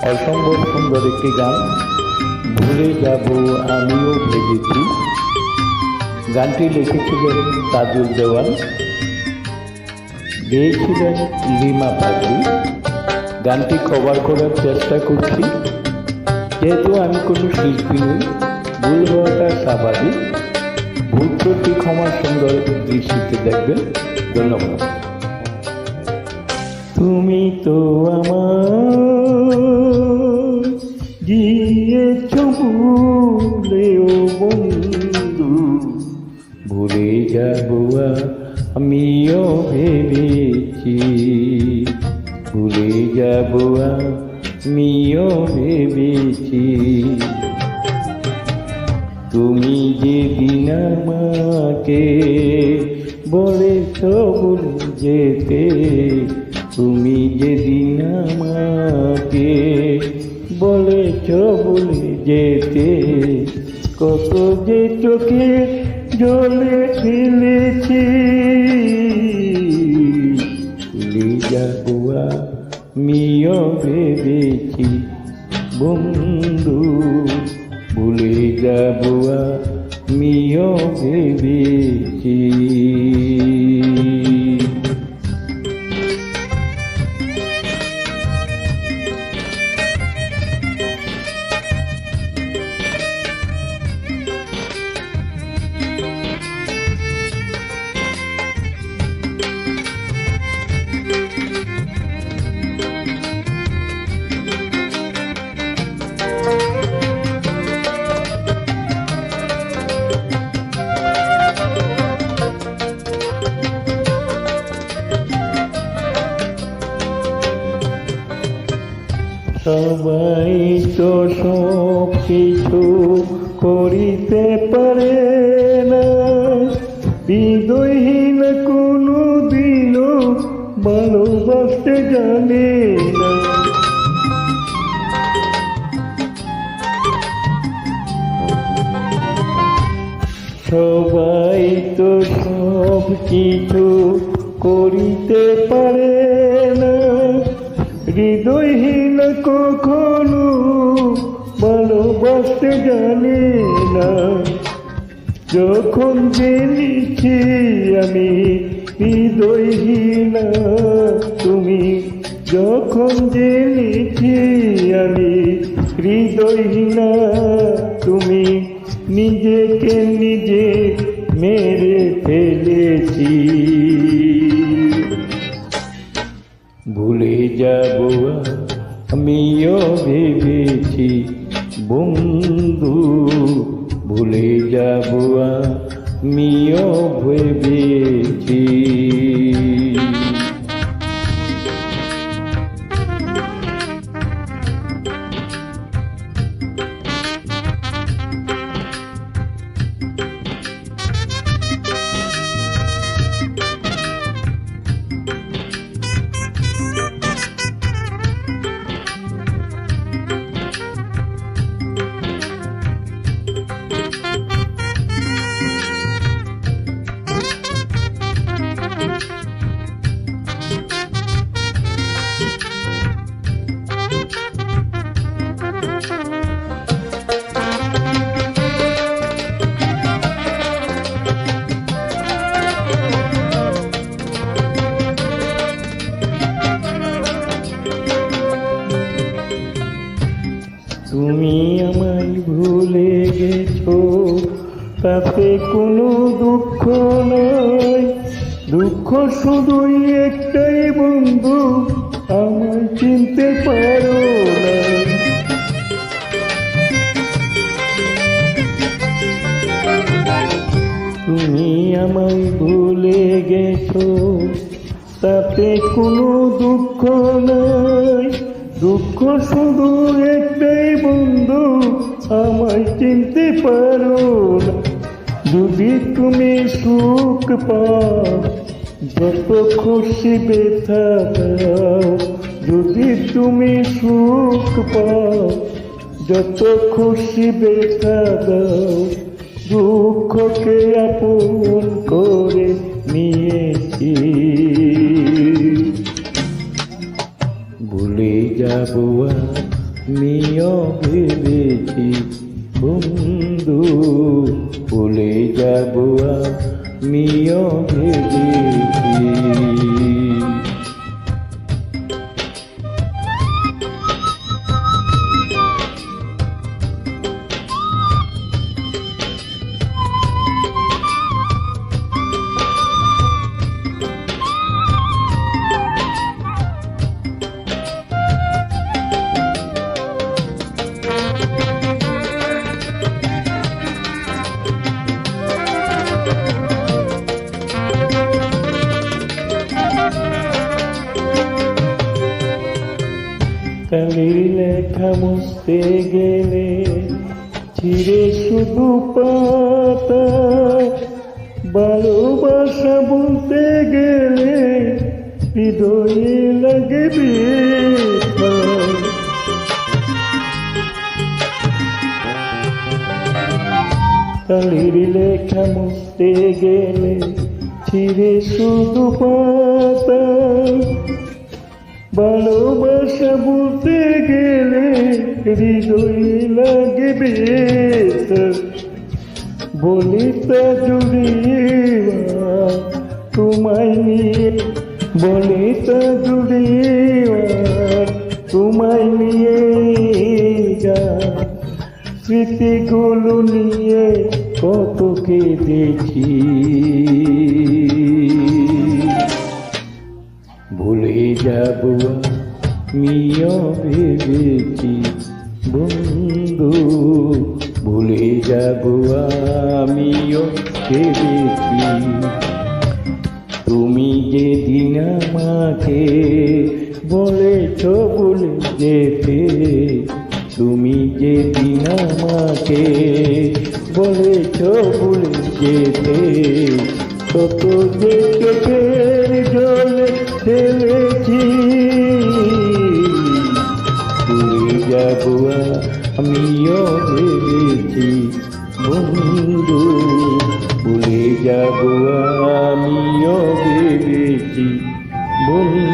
অসম্ভব সুন্দর একটি গান, ভুলে যাব আমিও ভেবেছি। গানটি লিখেছিলেন তাজুল দেওয়ান, গেয়েছিলেন লিমা পাগলি। গানটি কভার করার চেষ্টা করছি, যেহেতু আমি কোনো শিল্পী নই, ভুল হওয়াটা স্বাভাবিক। ভুল ত্রুটি ক্ষমা সুন্দর দৃষ্টিতে দেখবেন। ধন্যবাদ। তুমি তো আমার গিয়েছ ভুলেও বন্ধু, ভুলে যাব আমিও ভেবেছি, ভুলে যাব আমিও ভেবেছি। তুমি যেদিন আমাকে বলেছ ভুলে যেতে, তুমি যেদিন আমাকে বলেছ ভুলে যেতে, কত যে চোখে জলে ফেলেছি, ভুলে যাব আমিও ভেবেছি বন্ধু, ভুলে যাব আমিও ভেবেছি। সবাই তো সব কিছু করিতে পারে না, হৃদয়হীন কোনো দিনও ভালোবাসতে জানে না। সবাই তো সব কিছু করিতে পারে না, হৃদয়হীন কখনো ভালোবাসতে জানে না। যখন জেনেছি আমি হৃদয়হীন তুমি, যখন জেনেছি আমি হৃদয়হীন তুমি, নিজেকে নিজে মেরে ফেলেছি। ভুলে যাব আমিও ভেবেছি বন্ধু, ভুলে যাব আমিও ভেবেছি। তুমি আমায় ভুলে গেছো, তাতে কোনো দুঃখ নয়, দুঃখ শুধুই একটাই বন্ধু, আমায় চিনতে পারো না। তুমি আমায় ভুলে গেছো, তাতে কোনো দুঃখ নয়, দুঃখ শুধু একটাই বন্ধু, আমায় চিনতে পারো না। যদি তুমি সুখ পাও, যত খুশি ব্যথা দাও, যদি তুমি সুখ পাও, যত খুশি ব্যথা দাও, দুঃখকে আপন করে নিয়েছি। ভুলে যাব আমিও ভেবেছি বন্ধু ভুলে যাব আমিও ভেবেছি। কালির লেখা মুছতে গেলে ছিঁড়ে শুধু পাতা, ভালোবাসা বলতে গেলে হৃদয়ে লাগে ব্যথা। কালির লেখা মুছতে গেলে ছিঁড়ে শুধু পাতা, ভালোবাসা বলতে গেলে হৃদয়ে লাগে ব্যথা। বলি তা জুড়িয়ে তোমায় নিয়ে, বলি তা জুড়িয়ে তোমায় নিয়ে যা, স্মৃতিগুলো নিয়ে কত কেঁদেছি। ভুলে যাব আমিও ভেবেছি বন্ধু, ভুলে যাব আমিও ভেবেছি। তুমি যেদিন আমাকে বলেছ ভুলে যেতে, তুমি যেদিন আমাকে বলেছ ভুলে যেতে, কত যে চোখের জলে ফেলেছি। ভুলে যাব আমিও ভেবেছি বন্ধু, ভুলে যাব আমিও ভেবেছি বন্ধু।